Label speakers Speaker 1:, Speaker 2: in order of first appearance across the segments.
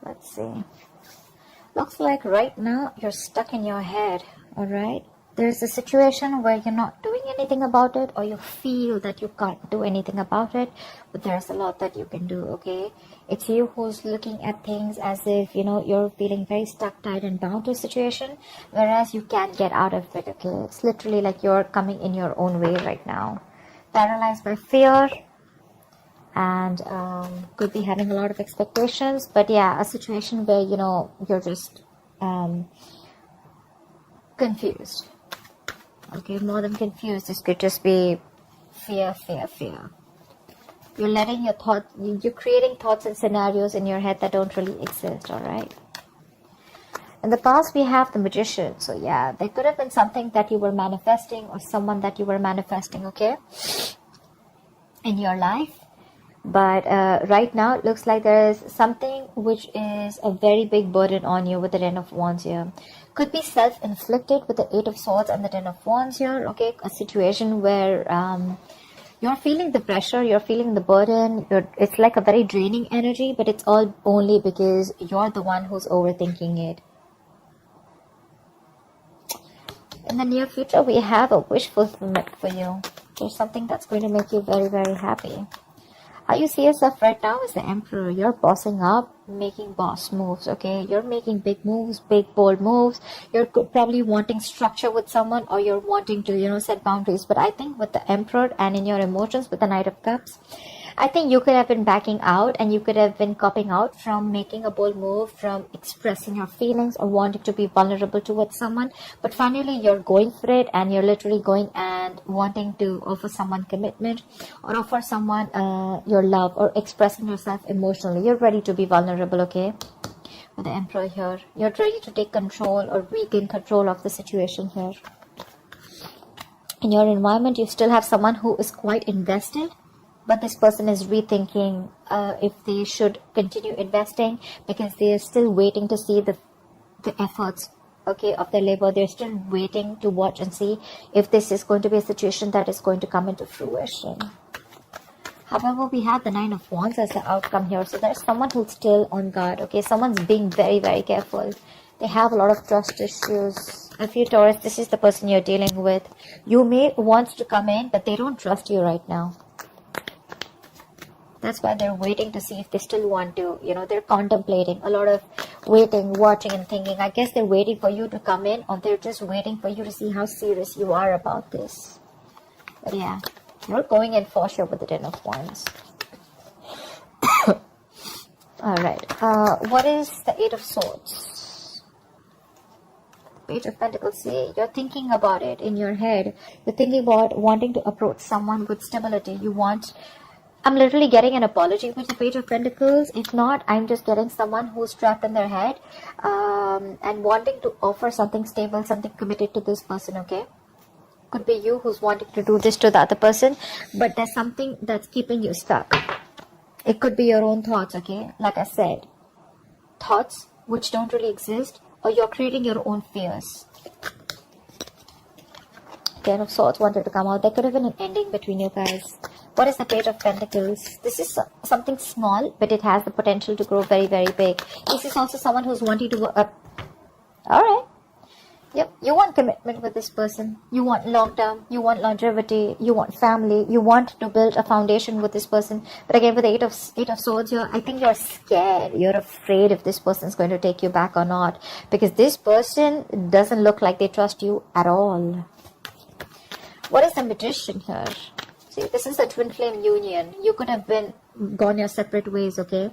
Speaker 1: Let's see. Looks like right now you're stuck in your head, alright? There's a situation where you're not doing anything about it, or you feel that you can't do anything about it, but there's a lot that you can do, okay? It's you who's looking at things as if, you're feeling very stuck, tied, and bound to a situation, whereas you can't get out of it, okay? It's literally like you're coming in your own way right now. Paralyzed by fear, and could be having a lot of expectations, but yeah, a situation where, you're just confused. Okay, more than confused, this could just be fear. You're letting your thoughts, you're creating thoughts and scenarios in your head that don't really exist, alright? In the past, we have the Magician. So yeah, there could have been something that you were manifesting, or someone that you were manifesting, okay, in your life. But right now, it looks like there is something which is a very big burden on you with the Ten of Wands here. Could be self-inflicted with the Eight of Swords and the Ten of Wands here, okay? A situation where you're feeling the pressure, you're feeling the burden. It's like a very draining energy, but it's all only because you're the one who's overthinking it. In the near future, we have a wish fulfillment for you. There's something that's going to make you very, very happy. How you see yourself right now is the Emperor. You're bossing up, making boss moves, okay? You're making big moves, big bold moves. You're probably wanting structure with someone, or you're wanting to, set boundaries. But I think with the Emperor and in your emotions with the Knight of Cups, I think you could have been backing out, and you could have been copping out from making a bold move, from expressing your feelings or wanting to be vulnerable towards someone. But finally, you're going for it, and you're literally going and wanting to offer someone commitment, or offer someone your love, or expressing yourself emotionally. You're ready to be vulnerable, okay? With the Emperor here, you're ready to take control or regain control of the situation here. In your environment, you still have someone who is quite invested, but this person is rethinking if they should continue investing, because they are still waiting to see the efforts, okay, of their labor. They're still waiting to watch and see if this is going to be a situation that is going to come into fruition. However, we have the Nine of Wands as the outcome here. So there's someone who's still on guard, okay? Someone's being very, very careful. They have a lot of trust issues. If you Taurus, this is the person you're dealing with. You may want to come in, but they don't trust you right now. That's why they're waiting to see if they still want to, they're contemplating, a lot of waiting, watching, and thinking. I guess they're waiting for you to come in, or they're just waiting for you to see how serious you are about this. But yeah, you're going in for sure with the Ten of Wands. Alright, what is the Eight of Swords? Page of Pentacles. See, you're thinking about it in your head. You're thinking about wanting to approach someone with stability. I'm literally getting an apology with the Page of Pentacles. If not, I'm just getting someone who's trapped in their head and wanting to offer something stable, something committed to this person, okay? Could be you who's wanting to do this to the other person, but there's something that's keeping you stuck. It could be your own thoughts, okay? Like I said, thoughts which don't really exist, or you're creating your own fears. Ten of Swords wanted to come out. There could have been an ending between you guys. What is the Page of Pentacles? This is something small, but it has the potential to grow very, very big. This is also someone who's wanting to work up. Alright. Yep, you want commitment with this person. You want long term. You want longevity. You want family. You want to build a foundation with this person. But again, with the Eight of Swords here, I think you're scared. You're afraid if this person is going to take you back or not. Because this person doesn't look like they trust you at all. What is the Magician here? See, this is a twin flame union. You could have gone your separate ways, okay?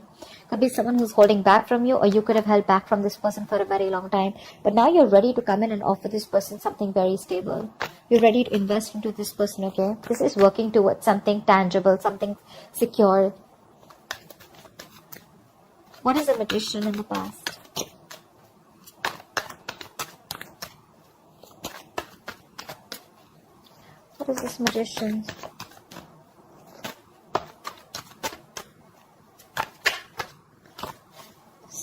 Speaker 1: Could be someone who's holding back from you, or you could have held back from this person for a very long time. But now you're ready to come in and offer this person something very stable. You're ready to invest into this person, okay? This is working towards something tangible, something secure. What is a Magician in the past? What is this Magician?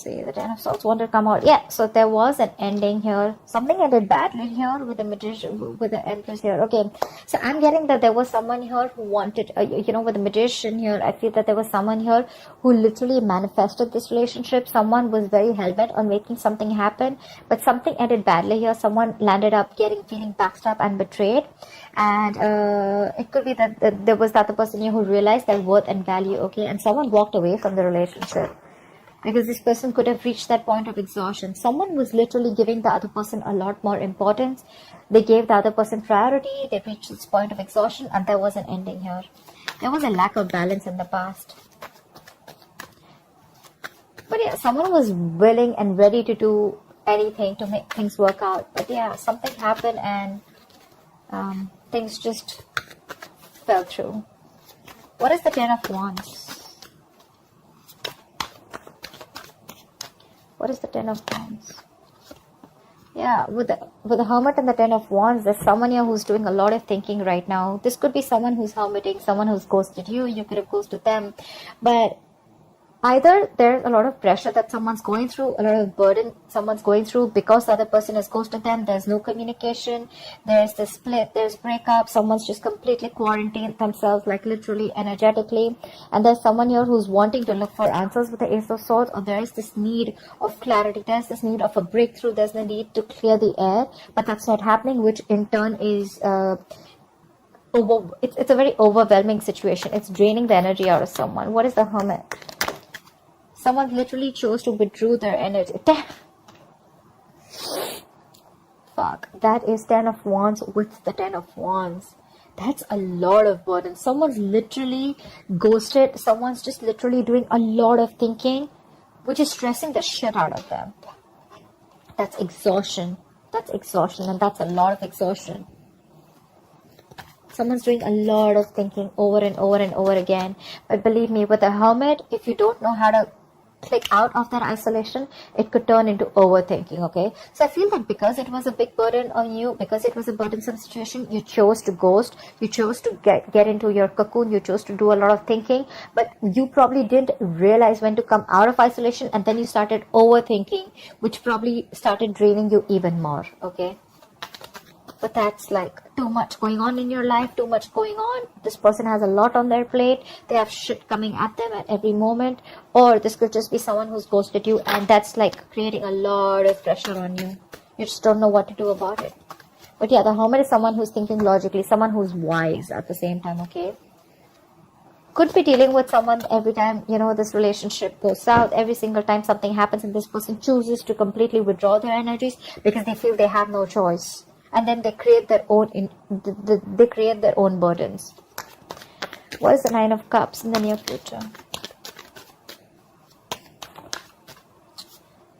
Speaker 1: see. The Ten of Swords wanted to come out. Yeah, so there was an ending here. Something ended badly here with the Magician, with the Empress here. Okay, so I'm getting that there was someone here who wanted, with the Magician here, I feel that there was someone here who literally manifested this relationship. Someone was very hell-bent on making something happen, but something ended badly here. Someone landed up feeling backstabbed and betrayed. And it could be that there was the other person here who realized their worth and value, okay, and someone walked away from the relationship because this person could have reached that point of exhaustion. Someone was literally giving the other person a lot more importance. They gave the other person priority. They reached this point of exhaustion, and there was an ending here. There was a lack of balance in the past. But yeah, someone was willing and ready to do anything to make things work out. But yeah, something happened and things just fell through. What is the Ten of Wands? What is the Ten of Wands? Yeah, with the Hermit and the Ten of Wands, there's someone here who's doing a lot of thinking right now. This could be someone who's hermiting, someone who's ghosted you. You could have ghosted them. But either there's a lot of pressure that someone's going through, a lot of burden someone's going through because the other person has ghosted them. There's no communication. There's the split. There's breakup. Someone's just completely quarantined themselves, like literally energetically. And there's someone here who's wanting to look for answers with the Ace of Swords, or there is this need of clarity. There's this need of a breakthrough. There's the need to clear the air, but that's not happening, which in turn is it's a very overwhelming situation. It's draining the energy out of someone. What is the Hermit? Someone literally chose to withdraw their energy. Fuck. That is Ten of Wands with the Ten of Wands. That's a lot of burden. Someone's literally ghosted. Someone's just literally doing a lot of thinking, which is stressing the shit out of them. That's exhaustion. That's exhaustion, and that's a lot of exhaustion. Someone's doing a lot of thinking over and over and over again. But believe me, with the Hermit, if you don't know how to click out of that isolation, it could turn into overthinking, okay? So I feel that because it was a big burden on you, because it was a burdensome situation, you chose to ghost, you chose to get into your cocoon, you chose to do a lot of thinking, but you probably didn't realize when to come out of isolation, and then you started overthinking, which probably started draining you even more, okay? But that's like too much going on in your life, too much going on. This person has a lot on their plate. They have shit coming at them at every moment. Or this could just be someone who's ghosted you, and that's like creating a lot of pressure on you. You just don't know what to do about it. But yeah, the Hermit is someone who's thinking logically, someone who's wise at the same time, okay? Could be dealing with someone every time, this relationship goes south. Every single time something happens and this person chooses to completely withdraw their energies because they feel they have no choice. And then they create their own burdens. What is the Nine of Cups in the near future?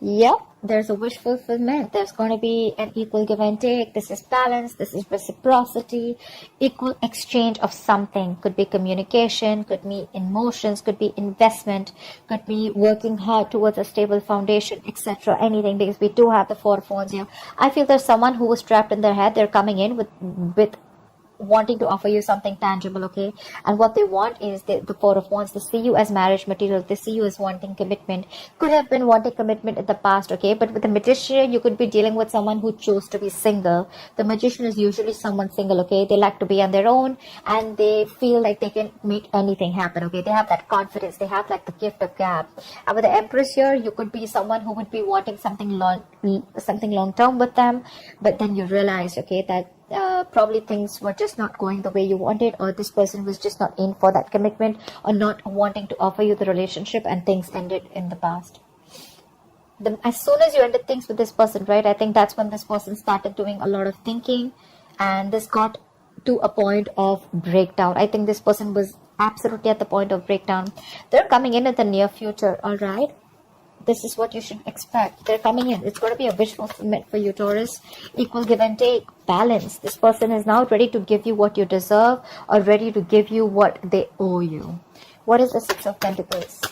Speaker 1: Yep, there's a wish fulfillment. There's going to be an equal give and take. This is balance. This is reciprocity. Equal exchange of something. Could be communication. Could be emotions. Could be investment. Could be working hard towards a stable foundation, etc. Anything, because we do have the Four of Wands here. I feel there's someone who was trapped in their head. They're coming in with wanting to offer you something tangible, okay? And what they want is the Four of Wands. They see you as marriage material. They see you as wanting commitment. Could have been wanting commitment in the past, okay? But with the Magician, you could be dealing with someone who chose to be single. The Magician is usually someone single, okay? They like to be on their own, and they feel like they can make anything happen, okay? They have that confidence. They have like the gift of gab. And with the Empress here, you could be someone who would be wanting something long term with them, but then you realize, okay, that probably things were just not going the way you wanted, or this person was just not in for that commitment, or not wanting to offer you the relationship, and things ended in the past. As soon as you ended things with this person, right, I think that's when this person started doing a lot of thinking, and this got to a point of breakdown. I think this person was absolutely at the point of breakdown. They're coming in the near future, all right? This is what you should expect. They're coming in. It's going to be a wish fulfillment for you, Taurus. Equal give and take. Balance. This person is now ready to give you what you deserve, or ready to give you what they owe you. What is the Six of Pentacles?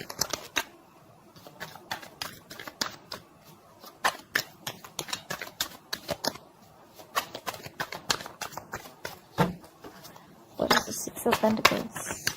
Speaker 1: What is the Six of Pentacles?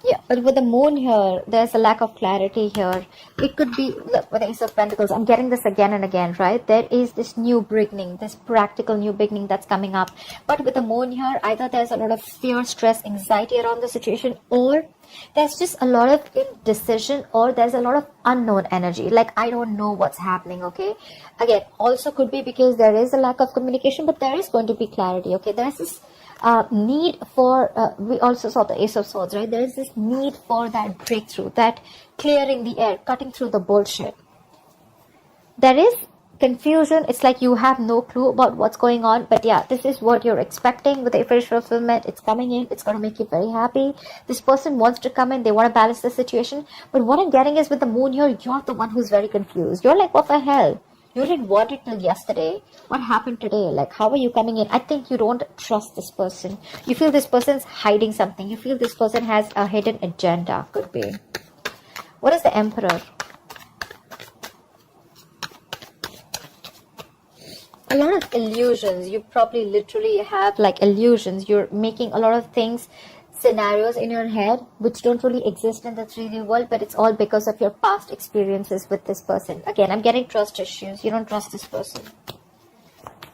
Speaker 1: Yeah. But with the moon here, there's a lack of clarity here. It could be, look, with the Ace of Pentacles, I'm getting this again and again, right? There is this new beginning, this practical new beginning that's coming up. But with the moon here, either there's a lot of fear, stress, anxiety around the situation, or there's just a lot of indecision, or there's a lot of unknown energy. Like, I don't know what's happening, okay? Again, also could be because there is a lack of communication, but there is going to be clarity, okay? There's this need for, we also saw the Ace of Swords, right? There is this need for that breakthrough, that clearing the air, cutting through the bullshit. There is confusion. It's like you have no clue about what's going on, but yeah, this is what you're expecting with the official fulfillment. It's coming in. It's going to make you very happy. This person wants to come in. They want to balance the situation, but what I'm getting is with the moon here, you're the one who's very confused. You're like, what the hell? You didn't want it till yesterday. What happened today? Like, how are you coming in? I think you don't trust this person. You feel this person's hiding something. You feel this person has a hidden agenda. Could be. What is the Emperor? A lot of illusions. You probably literally have like illusions. You're making a lot of things, scenarios in your head which don't really exist in the 3D world, but it's all because of your past experiences with this person. Again, I'm getting trust issues. You don't trust this person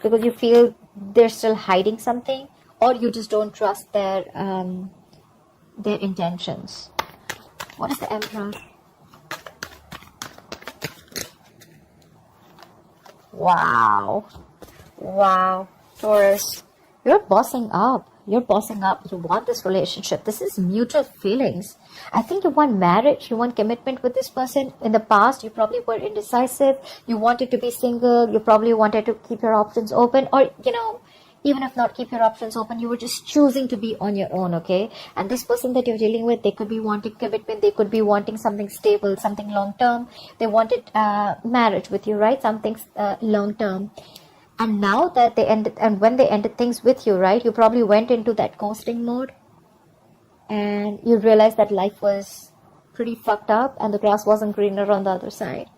Speaker 1: because you feel they're still hiding something, or you just don't trust their intentions. What is the Emperor? Wow. Wow. Taurus, you're bossing up. You're bossing up. You want this relationship. This is mutual feelings. I think you want marriage. You want commitment with this person. In the past, you probably were indecisive. You wanted to be single. You probably wanted to keep your options open. Or, you know, even if not keep your options open, you were just choosing to be on your own, okay? And this person that you're dealing with, they could be wanting commitment. They could be wanting something stable, something long-term. They wanted marriage with you, right? Something long-term. And now that they ended, and when they ended things with you, right, you probably went into that ghosting mode and you realized that life was pretty fucked up and the grass wasn't greener on the other side.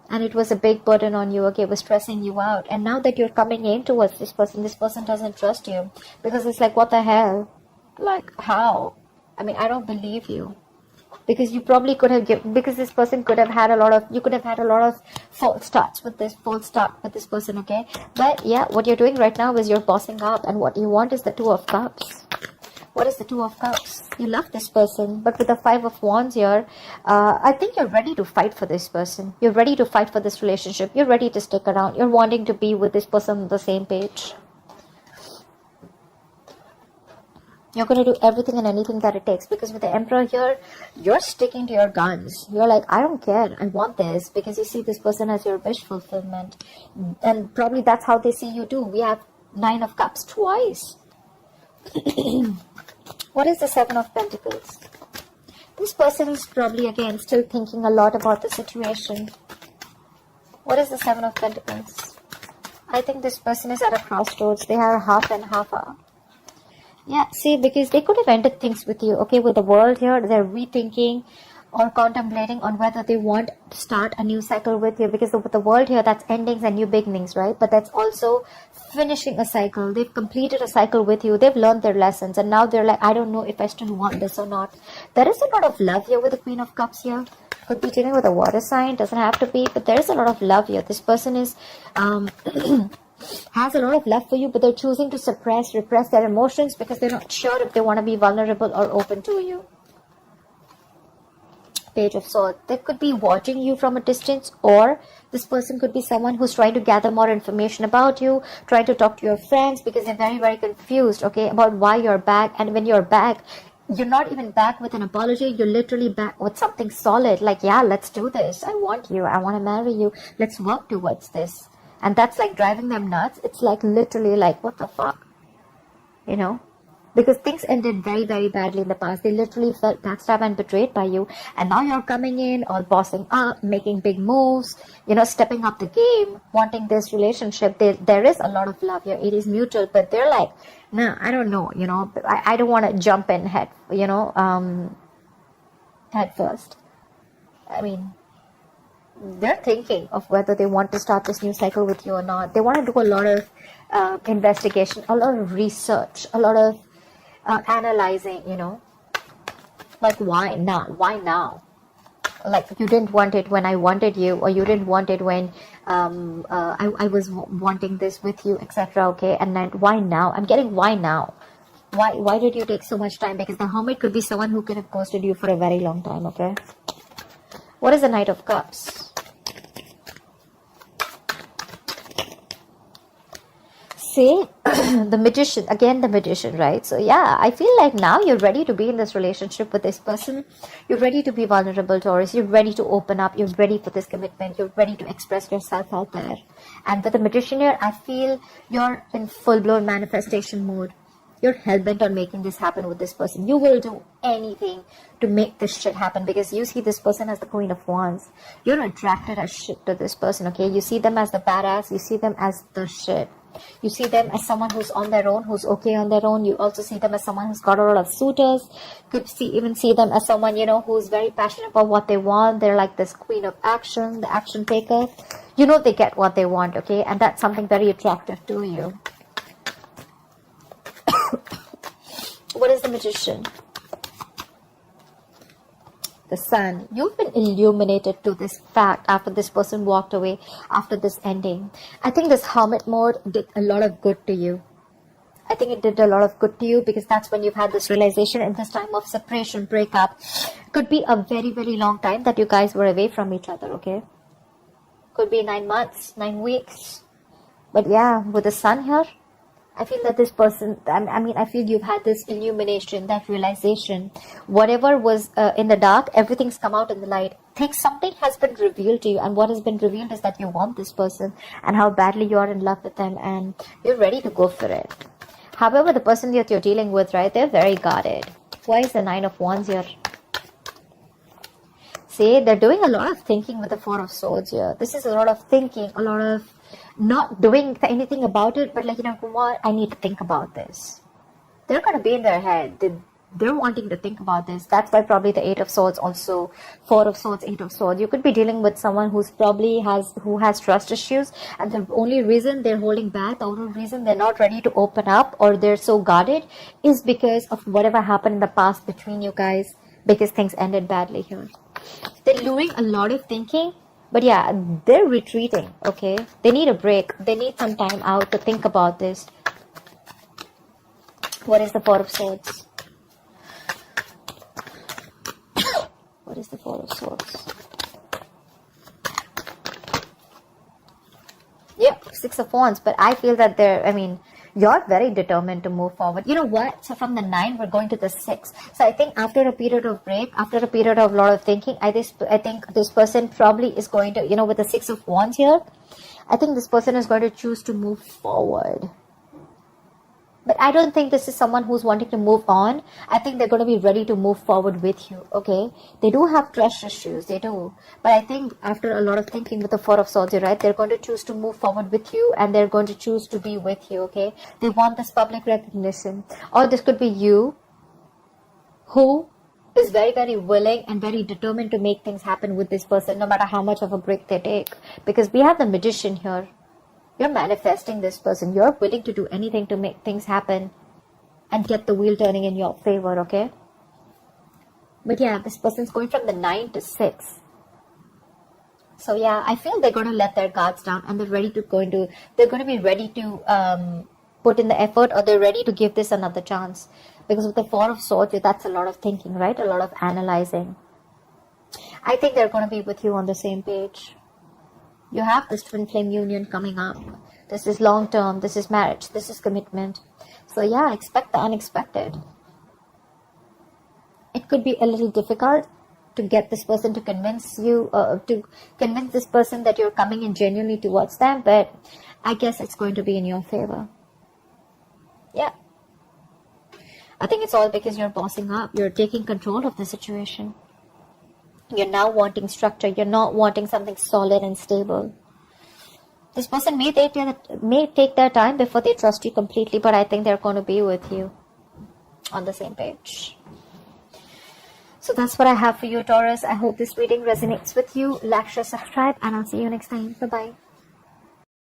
Speaker 1: And it was a big burden on you, okay, it was stressing you out. And now that you're coming in towards this person doesn't trust you because it's like, what the hell? Like, how? I mean, I don't believe you. Because you probably could have because this person could have had a lot of, you could have had a lot of false start with this person, okay? But yeah, what you're doing right now is you're bossing up, and what you want is the Two of Cups. What is the Two of Cups? You love this person, but with the Five of Wands here, I think you're ready to fight for this person. You're ready to fight for this relationship. You're ready to stick around. You're wanting to be with this person on the same page. You're going to do everything and anything that it takes, because with the Emperor here, you're sticking to your guns. You're like, I don't care. I want this, because you see this person as your wish fulfillment. And probably that's how they see you too. We have Nine of Cups twice. What is the Seven of Pentacles? This person is probably, again, still thinking a lot about the situation. What is the Seven of Pentacles? I think this person is at a crossroads. They are half and half up. Yeah, see, because they could have ended things with you, okay? With the world here, they're rethinking or contemplating on whether they want to start a new cycle with you. Because with the world here, that's endings and new beginnings, right? But that's also finishing a cycle. They've completed a cycle with you. They've learned their lessons. And now they're like, I don't know if I still want this or not. There is a lot of love here with the Queen of Cups here. Could be dealing with a water sign. Doesn't have to be. But there is a lot of love here. This person is... has a lot of love for you, but they're choosing to repress their emotions because they're not sure if they want to be vulnerable or open to you. Page of Swords. They could be watching you from a distance, or this person could be someone who's trying to gather more information about you, trying to talk to your friends because they're very, very confused, okay, about why you're back. And when you're back, you're not even back with an apology. You're literally back with something solid, like, yeah, let's do this. I want you. I want to marry you. Let's work towards this. And that's like driving them nuts. It's like literally like, what the fuck? You know? Because things ended very, very badly in the past. They literally felt backstabbed and betrayed by you. And now you're coming in, all bossing up, making big moves, you know, stepping up the game, wanting this relationship. There is a lot of love here. It is mutual, but they're like, no, I don't know, you know. I don't want to jump in head first. I mean... they're thinking of whether they want to start this new cycle with you or not. They want to do a lot of investigation, a lot of research, a lot of analyzing, you know. Like, why now? Why now? Like, you didn't want it when I wanted you, or you didn't want it when I was wanting this with you, etc. Okay, and then why now? I'm getting why now. Why did you take so much time? Because the Hermit could be someone who could have ghosted you for a very long time. Okay, what is the Knight of Cups? See, the Magician, again the Magician, right? So yeah, I feel like now you're ready to be in this relationship with this person. You're ready to be vulnerable, Taurus. You're ready to open up. You're ready for this commitment. You're ready to express yourself out there. And with the Magician here, I feel you're in full-blown manifestation mode. You're hell-bent on making this happen with this person. You will do anything to make this shit happen, because you see this person as the Queen of Wands. You're attracted as shit to this person, okay? You see them as the badass. You see them as the shit. You see them as someone who's on their own, who's okay on their own. You also see them as someone who's got a lot of suitors. Could even see them as someone, you know, who's very passionate about what they want. They're like this queen of action, the action taker. You know they get what they want, okay? And that's something very attractive to you. What is the Magician? The Sun. You've been illuminated to this fact after this person walked away, after this ending. I think this Hermit mode did a lot of good to you. I think it did a lot of good to you, because that's when you've had this realization in this time of separation, breakup. Could be a very, very long time that you guys were away from each other, okay? Could be 9 months, 9 weeks. But yeah, with the Sun here, I feel that this person, I feel you've had this illumination, that realization. Whatever was in the dark, everything's come out in the light. Something has been revealed to you, and what has been revealed is that you want this person and how badly you're in love with them, and you're ready to go for it. However, the person that you're dealing with, right, they're very guarded. Why is the Nine of Wands here? See, they're doing a lot of thinking with the Four of Swords here. This is a lot of thinking, a lot of not doing anything about it, but like, you know what, I need to think about this. They're going to be in their head. They're wanting to think about this. That's why probably the Eight of Swords also, Four of Swords, Eight of Swords. You could be dealing with someone who has trust issues, and the only reason they're holding back, the only reason they're not ready to open up, or they're so guarded, is because of whatever happened in the past between you guys, because things ended badly here. They're doing a lot of thinking. But yeah, they're retreating, okay? They need a break. They need some time out to think about this. What is the Four of Swords? What is the Four of Swords? Yep, Six of Wands. But I feel that you're very determined to move forward. You know what? So from the 9, we're going to the 6. So I think after a period of break, after a period of a lot of thinking, I think this person probably is going to, you know, with the 6 of Wands here, I think this person is going to choose to move forward. But I don't think this is someone who's wanting to move on. I think they're going to be ready to move forward with you, okay? They do have trust issues, they do. But I think after a lot of thinking with the Four of Swords, right, they're going to choose to move forward with you, and they're going to choose to be with you, okay? They want this public recognition. Or this could be you, who is very, very willing and very determined to make things happen with this person, no matter how much of a break they take. Because we have the Magician here. You're manifesting this person. You're willing to do anything to make things happen and get the wheel turning in your favor, okay? But yeah, this person's going from the 9 to 6. So yeah, I feel they're going to let their guards down, and they're going to be ready to put in the effort, or they're ready to give this another chance. Because with the Four of Swords, that's a lot of thinking, right? A lot of analyzing. I think they're going to be with you on the same page. You have this twin flame union coming up. This is long term. This is marriage. This is commitment. So yeah, expect the unexpected. It could be a little difficult to get this person to convince you, to convince this person that you're coming in genuinely towards them. But I guess it's going to be in your favor. Yeah. I think it's all because you're bossing up. You're taking control of the situation. You're now wanting structure. You're not wanting something solid and stable. This person may take their time before they trust you completely, but I think they're going to be with you on the same page. So that's what I have for you, Taurus. I hope this reading resonates with you. Like, share, subscribe, and I'll see you next time. Bye-bye.